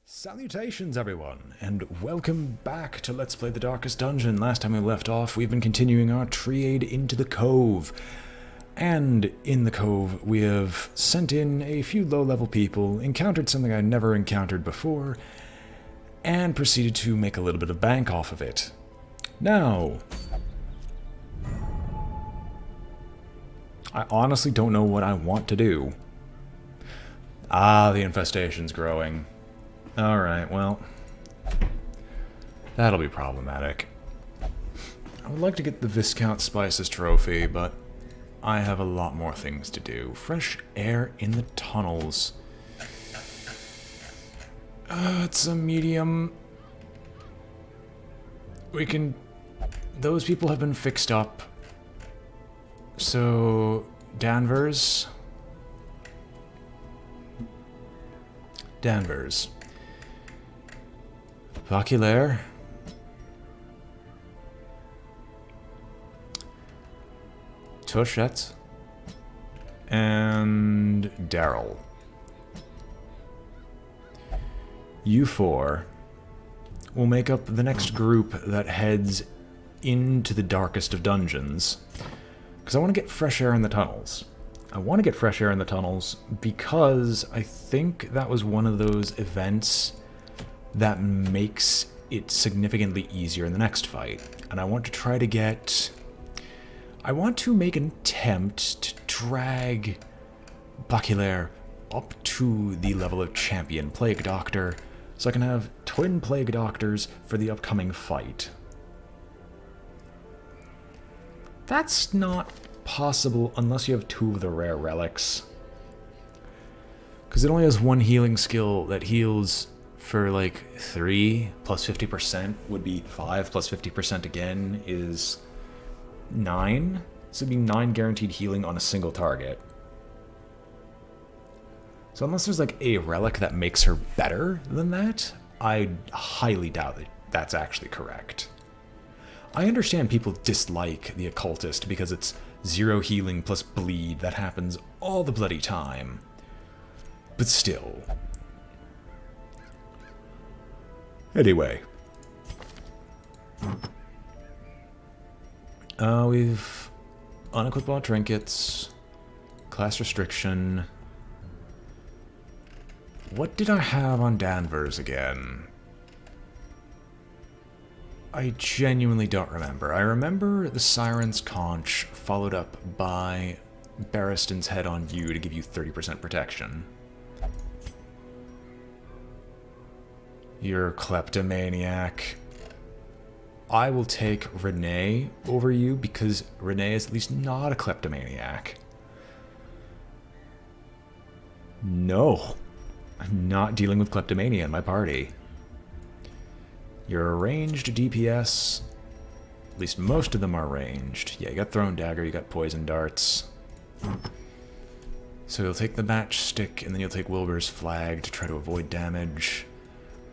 Salutations everyone, and welcome back to Let's Play the Darkest Dungeon. Last time we left off, we've been continuing our triade into the Cove. And in the Cove, we have sent in a few low-level people, encountered something I never encountered before, and proceeded to make a little bit of bank off of it. Now, I honestly don't know what I want to do. Ah, the infestation's growing. Alright, well, that'll be problematic. I would like to get the Viscount Spices trophy, but I have a lot more things to do. Fresh air in the tunnels. It's a medium. We can... Those people have been fixed up. So, Danvers. Voculaire. Touchette. And Daryl. You four will make up the next group that heads into the darkest of dungeons. Because I want to get fresh air in the tunnels. I want to get fresh air in the tunnels because I think that was one of those events that makes it significantly easier in the next fight. And I want to try to get... I want to make an attempt to drag Voculaire up to the level of Champion Plague Doctor, so I can have twin Plague Doctors for the upcoming fight. That's not possible unless you have two of the rare relics. Because it only has one healing skill that heals for like 3 plus 50% would be 5 plus 50% again is 9. So it'd be 9 guaranteed healing on a single target. So unless there's like a relic that makes her better than that, I highly doubt that that's actually correct. I understand people dislike the Occultist because it's 0 healing plus bleed that happens all the bloody time. But still. Anyway. We've unequipped all trinkets, class restriction. What did I have on Danvers again? I genuinely don't remember. I remember the Siren's Conch followed up by Barristan's Head on you to give you 30% protection. You're a kleptomaniac. I will take Renee over you because Renee is at least not a kleptomaniac. No. I'm not dealing with kleptomania in my party. You're a ranged DPS. At least most of them are ranged. Yeah, you got Thrown Dagger, you got Poison Darts. So you'll take the Matchstick, and then you'll take Wilbur's Flag to try to avoid damage.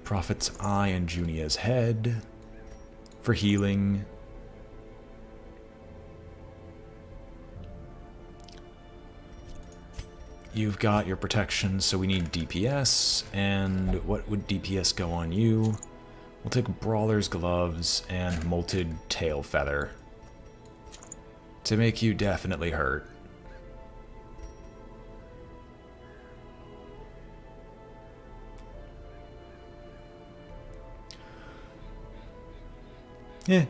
Prophet's Eye and Junia's Head for healing. You've got your protection, so we need DPS, and what would DPS go on you? We'll take Brawler's Gloves and Molted Tail Feather to make you definitely hurt. Yeah,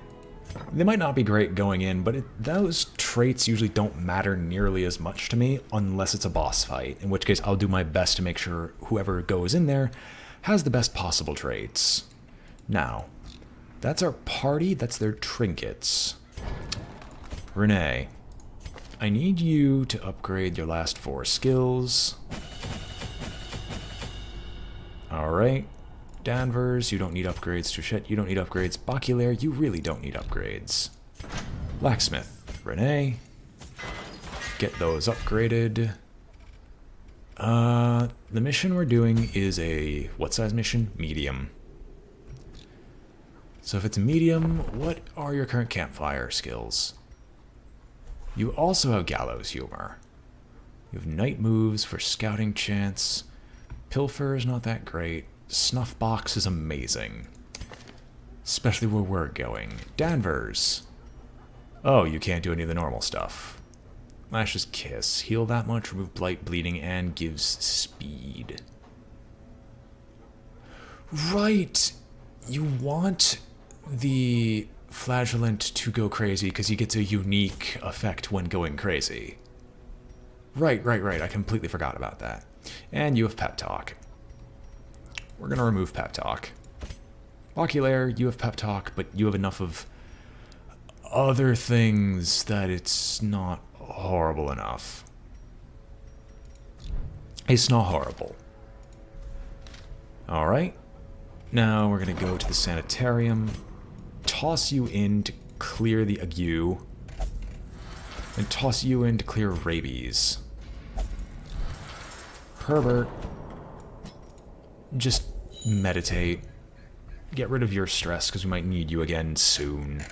they might not be great going in, but those traits usually don't matter nearly as much to me unless it's a boss fight, in which case I'll do my best to make sure whoever goes in there has the best possible traits. Now, that's our party, that's their trinkets. Renee, I need you to upgrade your last 4 skills. Alright. Danvers, you don't need upgrades. Touchette, you don't need upgrades. Voculaire, you really don't need upgrades. Blacksmith, Renee, get those upgraded. The mission we're doing is a, what size mission? Medium. So if it's medium, what are your current campfire skills? You also have Gallows Humor. You have Night Moves for scouting chance. Pilfer is not that great. Snuff box is amazing. Especially where we're going. Danvers. Oh, you can't do any of the normal stuff. Lash's Kiss. Heal that much, remove blight, bleeding, and gives speed. Right! You want the Flagellant to go crazy because he gets a unique effect when going crazy. Right. I completely forgot about that. And you have Pep Talk. We're going to remove Pep Talk. Oculaire, you have Pep Talk, but you have enough of other things that it's not horrible enough. It's not horrible. Alright. Now we're going to go to the sanitarium, toss you in to clear the ague, and toss you in to clear rabies. Herbert, just meditate. Get rid of your stress, because we might need you again soon.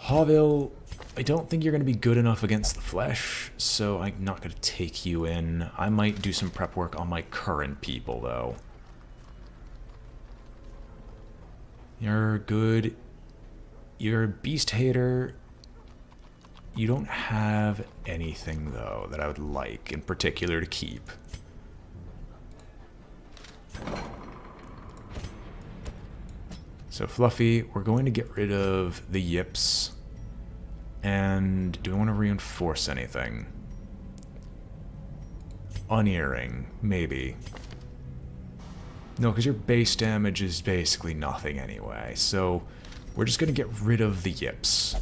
Havil, I don't think you're going to be good enough against the flesh, so I'm not going to take you in. I might do some prep work on my current people, though. You're good. You're a beast hater. You don't have anything, though, that I would like in particular to keep. So, Fluffy, we're going to get rid of the yips. And do we want to reinforce anything? Unearring, maybe. No, because your base damage is basically nothing anyway. So, we're just going to get rid of the yips.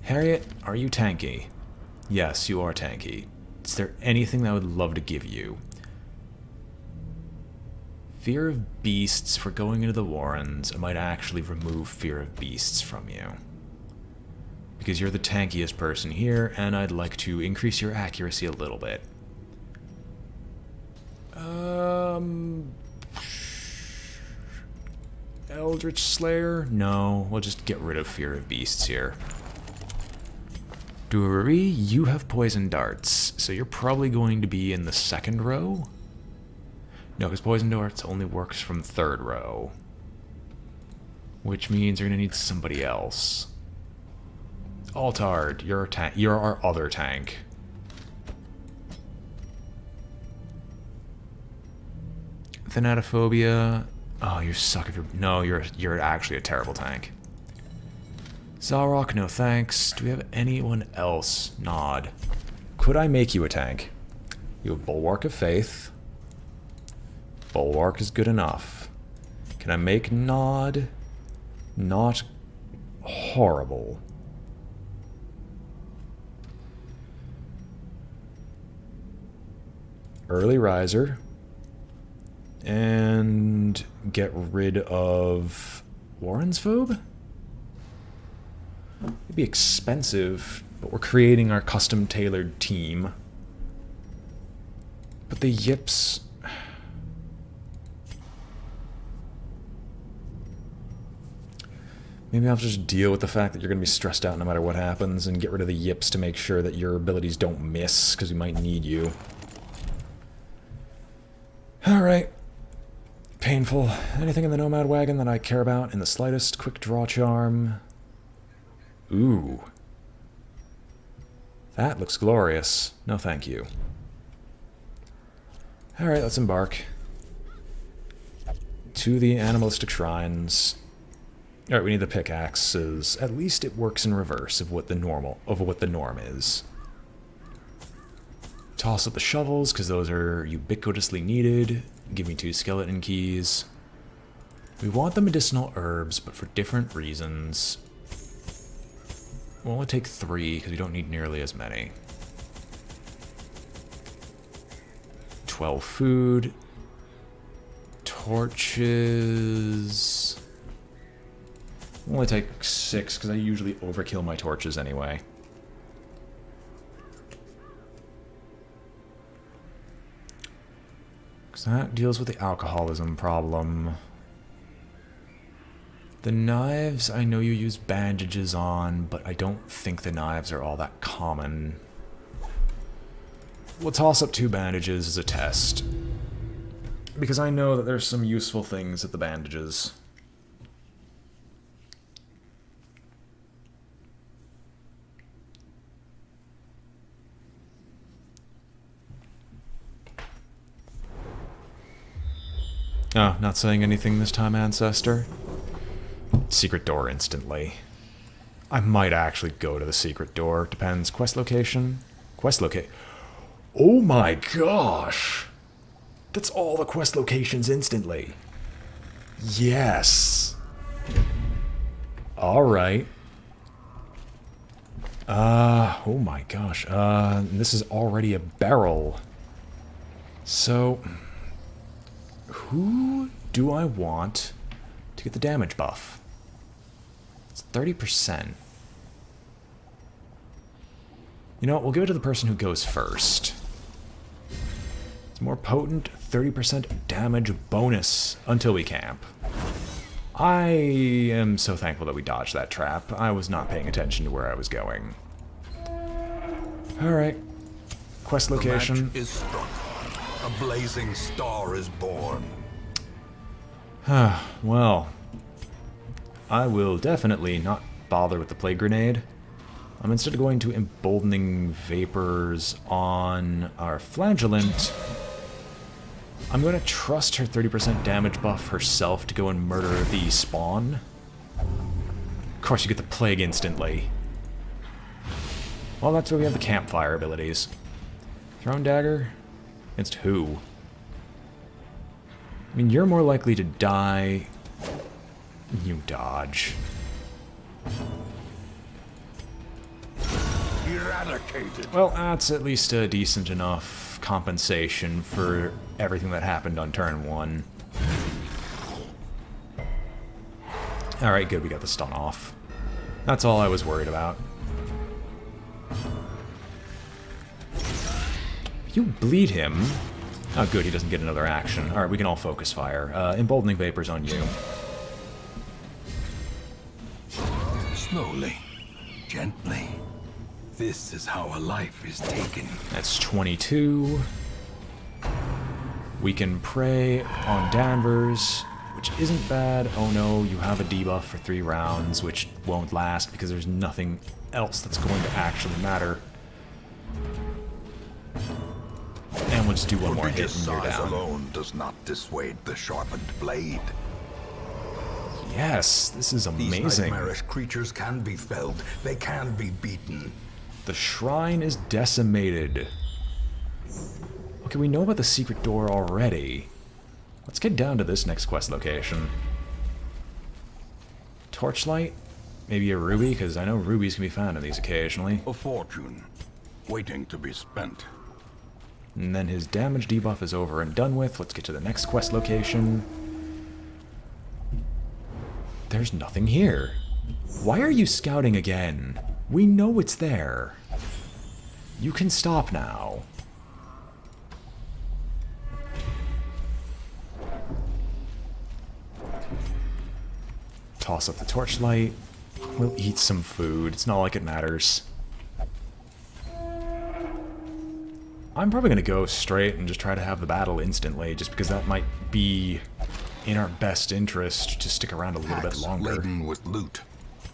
Harriet, are you tanky? Yes, you are tanky. Is there anything that I would love to give you? Fear of beasts for going into the Warrens. I might actually remove Fear of beasts from you. Because you're the tankiest person here, and I'd like to increase your accuracy a little bit. Eldritch Slayer? No, we'll just get rid of Fear of beasts here. Duary, you have poison darts, so you're probably going to be in the second row? No, because poison darts only works from third row. Which means you're going to need somebody else. Altard, you're our other tank. Thanatophobia. Oh, you suck if you're... No, you're actually a terrible tank. Zarok, no thanks. Do we have anyone else? Nod. Could I make you a tank? You have Bulwark of Faith. Bulwark is good enough. Can I make Nod? Not horrible. Early Riser. And get rid of Warren's Phobe? It'd be expensive, but we're creating our custom-tailored team. But the yips... Maybe I'll just deal with the fact that you're going to be stressed out no matter what happens and get rid of the yips to make sure that your abilities don't miss, because we might need you. Alright. Painful. Anything in the Nomad Wagon that I care about in the slightest? Quick Draw Charm. Ooh. That looks glorious. No thank you. Alright, let's embark. To the animalistic shrines. Alright, we need the pickaxes. At least it works in reverse of what the norm is. Toss up the shovels, because those are ubiquitously needed. Give me 2 skeleton keys. We want the medicinal herbs, but for different reasons. We'll only take 3, because we don't need nearly as many. 12 food. Torches... I'll only take 6, because I usually overkill my torches anyway. Because that deals with the alcoholism problem. The knives, I know you use bandages on, but I don't think the knives are all that common. We'll toss up 2 bandages as a test, because I know that there's some useful things at the bandages. Oh, not saying anything this time, Ancestor? Secret door instantly. I might actually go to the secret door. Depends. Quest location? Quest locate. Oh my gosh! That's all the quest locations instantly. Yes! Alright. Oh my gosh. This is already a barrel. So, who do I want to get the damage buff? It's 30%. You know what, we'll give it to the person who goes first. It's more potent, 30% damage bonus until we camp. I am so thankful that we dodged that trap. I was not paying attention to where I was going. Alright. Quest location. The match is struck. A blazing star is born. Well, I will definitely not bother with the plague grenade. I'm instead going to emboldening vapors on our flagellant. I'm going to trust her 30% damage buff herself to go and murder the spawn. Of course, you get the plague instantly. Well, that's where we have the campfire abilities. Thrown dagger? Against who? I mean, you're more likely to die. You dodge. Eradicated. Well, that's at least a decent enough compensation for everything that happened on turn 1. Alright, good, we got the stun off. That's all I was worried about. You bleed him. Oh, good, he doesn't get another action. Alright, we can all focus fire. Emboldening vapors on you. Slowly, gently. This is how a life is taken. That's 22. We can prey on Danvers, which isn't bad. Oh no, you have a debuff for 3 rounds, which won't last because there's nothing else that's going to actually matter. And we'll just do one more hit and you're size down. alone does not dissuade the sharpened blade. Yes, this is These amazing. nightmarish creatures can be felled. They can be beaten. The shrine is decimated. Okay, we know about the secret door already. Let's get down to this next quest location. Torchlight? Maybe a ruby, because I know rubies can be found in these occasionally. A fortune, waiting to be spent. And then his damage debuff is over and done with. Let's get to the next quest location. There's nothing here. Why are you scouting again? We know it's there. You can stop now. Toss up the torchlight. We'll eat some food. It's not like it matters. I'm probably going to go straight and just try to have the battle instantly, just because that might be in our best interest to stick around a little bit Packs longer. laden with loot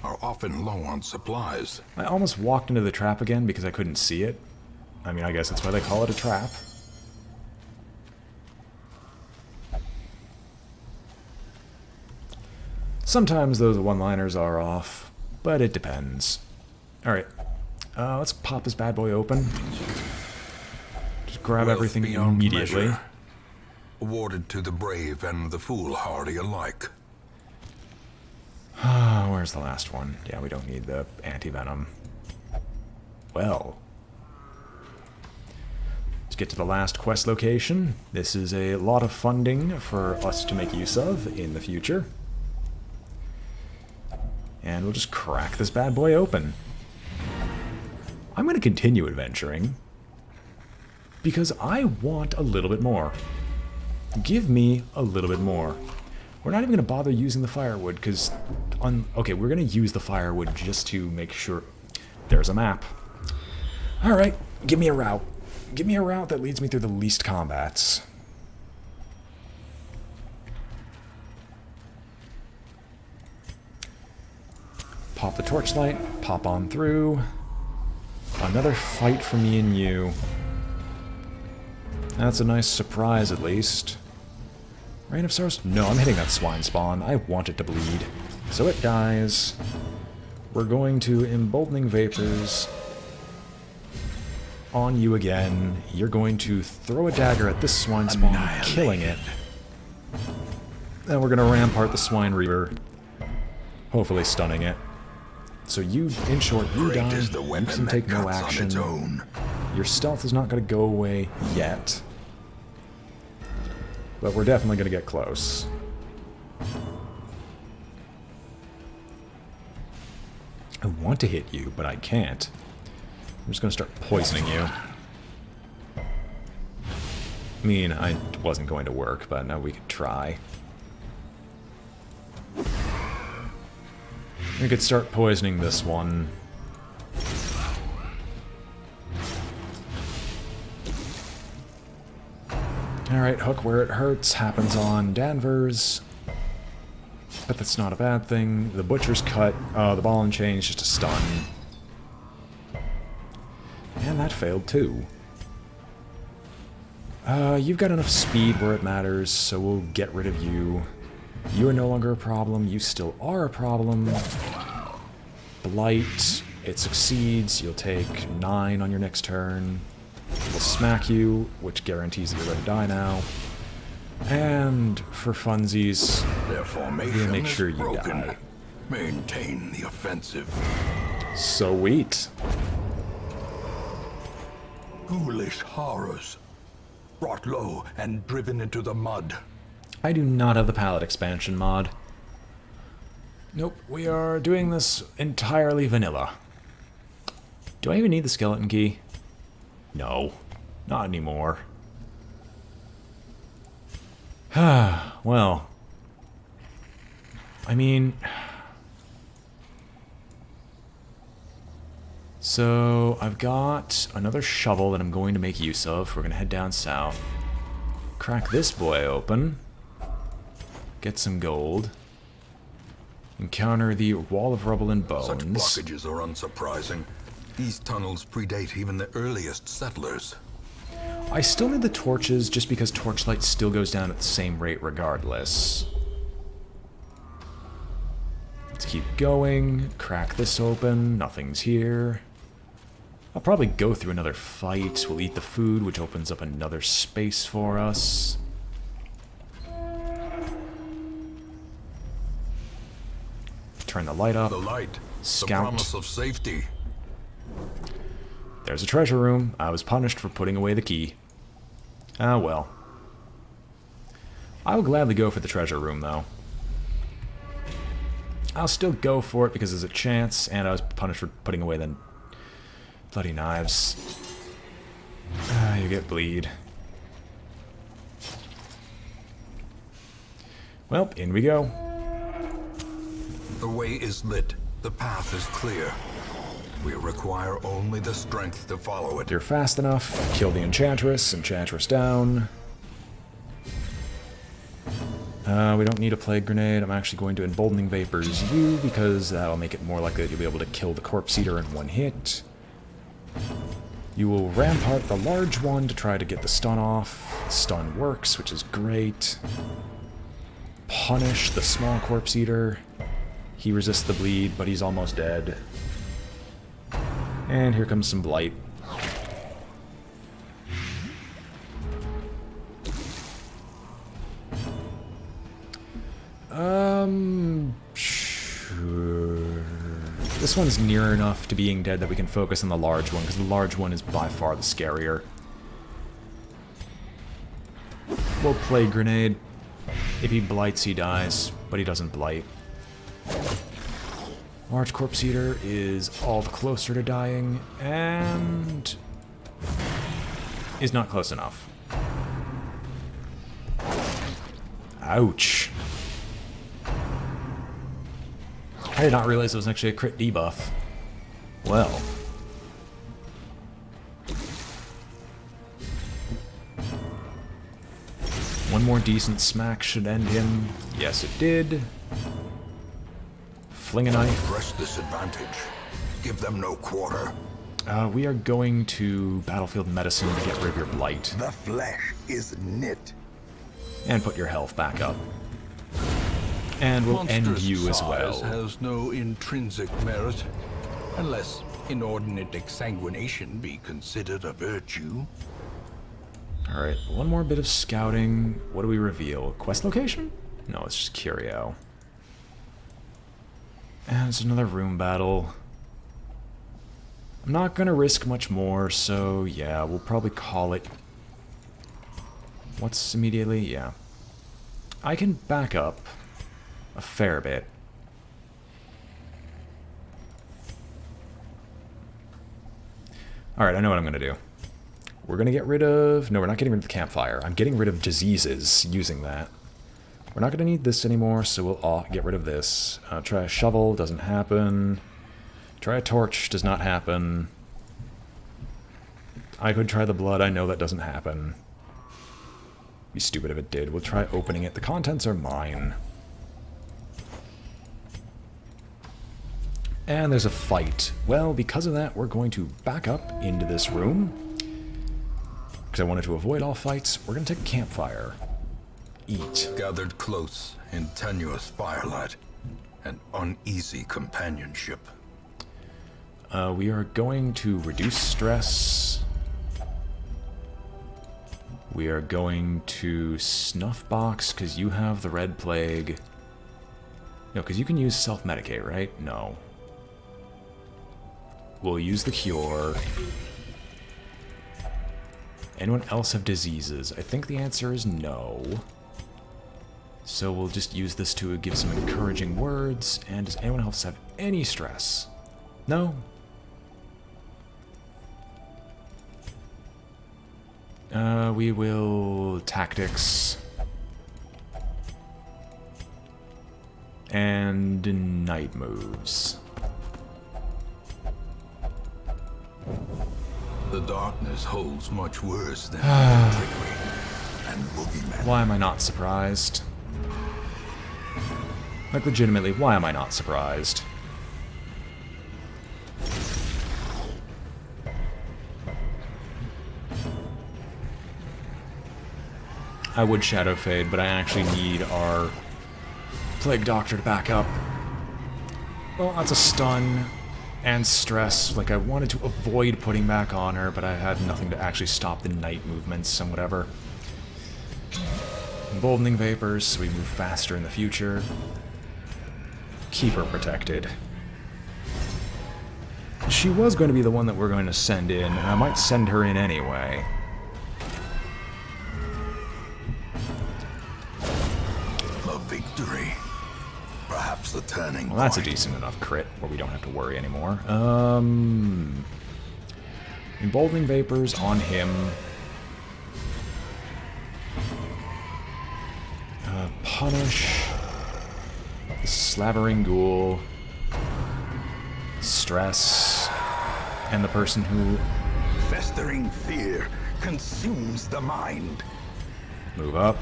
are often low on supplies. I almost walked into the trap again because I couldn't see it. I mean, I guess that's why they call it a trap. Sometimes those one-liners are off, but it depends. Alright, let's pop this bad boy open. Just grab Wealth everything beyond immediately. measure, awarded to the brave and the foolhardy alike. Where's the last one? Yeah, we don't need the anti-venom. Well. Let's get to the last quest location. This is a lot of funding for us to make use of in the future. And we'll just crack this bad boy open. I'm going to continue adventuring, because I want a little bit more. Give me a little bit more. We're not even going to bother using the firewood, because... Okay, we're going to use the firewood just to make sure... There's a map. Alright, give me a route. Give me a route that leads me through the least combats. Pop the torchlight, pop on through. Another fight for me and you. That's a nice surprise, at least. Rain of Sorrows? No, I'm hitting that swine spawn. I want it to bleed. So it dies. We're going to Emboldening Vapors on you again. You're going to throw a dagger at this swine spawn, killing it. Then we're going to Rampart the Swine Reaver, hopefully stunning it. So you, in short, you die, you can take no action. Your stealth is not going to go away yet. But we're definitely going to get close. I want to hit you, but I can't. I'm just going to start poisoning you. I mean, it wasn't going to work, but now we could try. We could start poisoning this one. Alright, hook where it hurts happens on Danvers. But that's not a bad thing. The Butcher's Cut, the ball and chain is just a stun. And that failed too. You've got enough speed where it matters, so we'll get rid of you. You are no longer a problem, you still are a problem. Blight, it succeeds, you'll take 9 on your next turn. We'll smack you, which guarantees that you're going to die now. And for funsies, we'll make sure you die. Maintain the offensive. Sweet. Ghoulish horrors, brought low and driven into the mud. I do not have the palette expansion mod. Nope, we are doing this entirely vanilla. Do I even need the skeleton key? No, not anymore. Well, I mean... So, I've got another shovel that I'm going to make use of. We're going to head down south. Crack this boy open. Get some gold. Encounter the Wall of Rubble and Bones. Such blockages are unsurprising. These tunnels predate even the earliest settlers. I still need the torches just because torchlight still goes down at the same rate regardless. Let's keep going. Crack this open. Nothing's here. I'll probably go through another fight. We'll eat the food, which opens up another space for us. Turn the light up. The light. Scout. The promise of safety. There's a treasure room. I was punished for putting away the key. Ah, well. I will gladly go for the treasure room, though. I'll still go for it because there's a chance, and I was punished for putting away the bloody knives. Ah, you get bleed. Well, in we go. The way is lit. The path is clear. We require only the strength to follow it. You're fast enough. Kill the Enchantress. Enchantress down. We don't need a Plague Grenade. I'm actually going to Emboldening Vapors you, because that'll make it more likely that you'll be able to kill the Corpse Eater in one hit. You will Rampart the large one to try to get the stun off. Stun works, which is great. Punish the small Corpse Eater. He resists the bleed, but he's almost dead. And here comes some Blight. Sure. This one's near enough to being dead that we can focus on the large one, because the large one is by far the scarier. We'll Plague Grenade. If he blights, he dies, but he doesn't blight. Large Corpse Eater is all the closer to dying, and is not close enough. Ouch. I did not realize it was actually a crit debuff. Well. One more decent smack should end him. Yes, it did. Fling a knife. Press this advantage. Give them no quarter. We are going to Battlefield Medicine to get rid of your blight. The flesh is knit. And put your health back up. And we'll end Monstrous you as size well. has no intrinsic merit, unless inordinate exsanguination be considered a virtue. Alright, one more bit of scouting. What do we reveal? Quest location? No, it's just curio. And it's another room battle. I'm not gonna risk much more, so yeah, we'll probably call it... What's immediately? Yeah. I can back up a fair bit. Alright, I know what I'm gonna do. We're gonna get rid of... No, we're not getting rid of the campfire. I'm getting rid of diseases using that. We're not gonna need this anymore, so we'll get rid of this. Try a shovel, doesn't happen. Try a torch, does not happen. I could try the blood, I know that doesn't happen. Be stupid if it did. We'll try opening it. The contents are mine. And there's a fight. Well, because of that, we're going to back up into this room. Because I wanted to avoid all fights. We're going to take a campfire. Eat. Gathered close in tenuous firelight and uneasy companionship. We are going to reduce stress. We are going to snuff box because you have the red plague. No, because you can use self-medicate, right? No. We'll use the cure. Anyone else have diseases? I think the answer is no. So we'll just use this to give some encouraging words. And does anyone else have any stress? No? We will tactics. And night moves. The darkness holds much worse than trickery and boogeymen. Why am I not surprised? Like, legitimately, why am I not surprised? I would Shadow Fade, but I actually need our Plague Doctor to back up. Well, that's a stun and stress. Like, I wanted to avoid putting back on her, but I had nothing to actually stop the night movements and whatever. Emboldening Vapors, so we move faster in the future. Keep her protected. She was going to be the one that we're going to send in, and I might send her in anyway. A victory. Perhaps the turning Well, that's a point. decent enough crit where we don't have to worry anymore. Emboldening Vapors on him. Punish. The Slavering Ghoul. Stress. And the person who... Festering fear consumes the mind. Move up.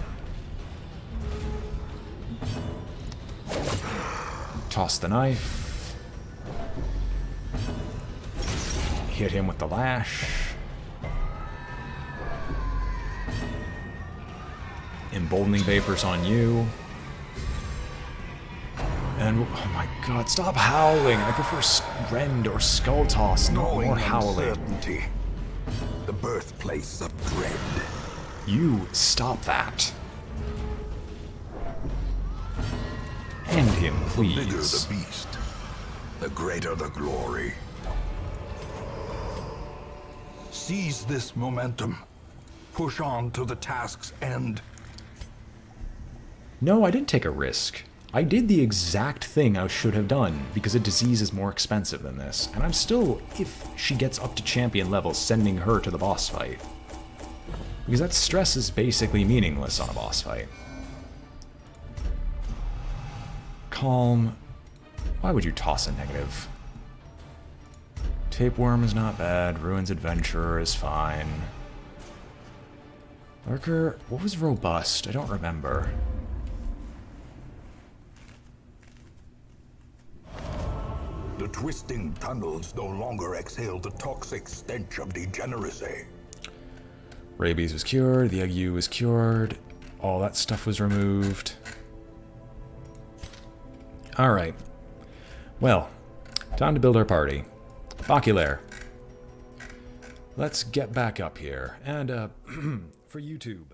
Toss the knife. Hit him with the lash. Emboldening Vapors on you. And, oh my god, stop howling! I prefer Rend or Skull Toss, not Knowing more howling. uncertainty, the birthplace of dread. You stop that. End him, The bigger please. the beast, the greater the glory. Seize this momentum. Push on to the task's end. No, I didn't take a risk. I did the exact thing I should have done, because a disease is more expensive than this, and I'm still, if she gets up to champion level, sending her to the boss fight. Because that stress is basically meaningless on a boss fight. Calm. Why would you toss a negative? Tapeworm is not bad. Ruins Adventurer is fine. Lurker, what was robust? I don't remember. The twisting tunnels no longer exhale the toxic stench of degeneracy. Rabies was cured. The ague was cured. All that stuff was removed. Alright. Well, time to build our party. Boculaire. Let's get back up here. And, for YouTube,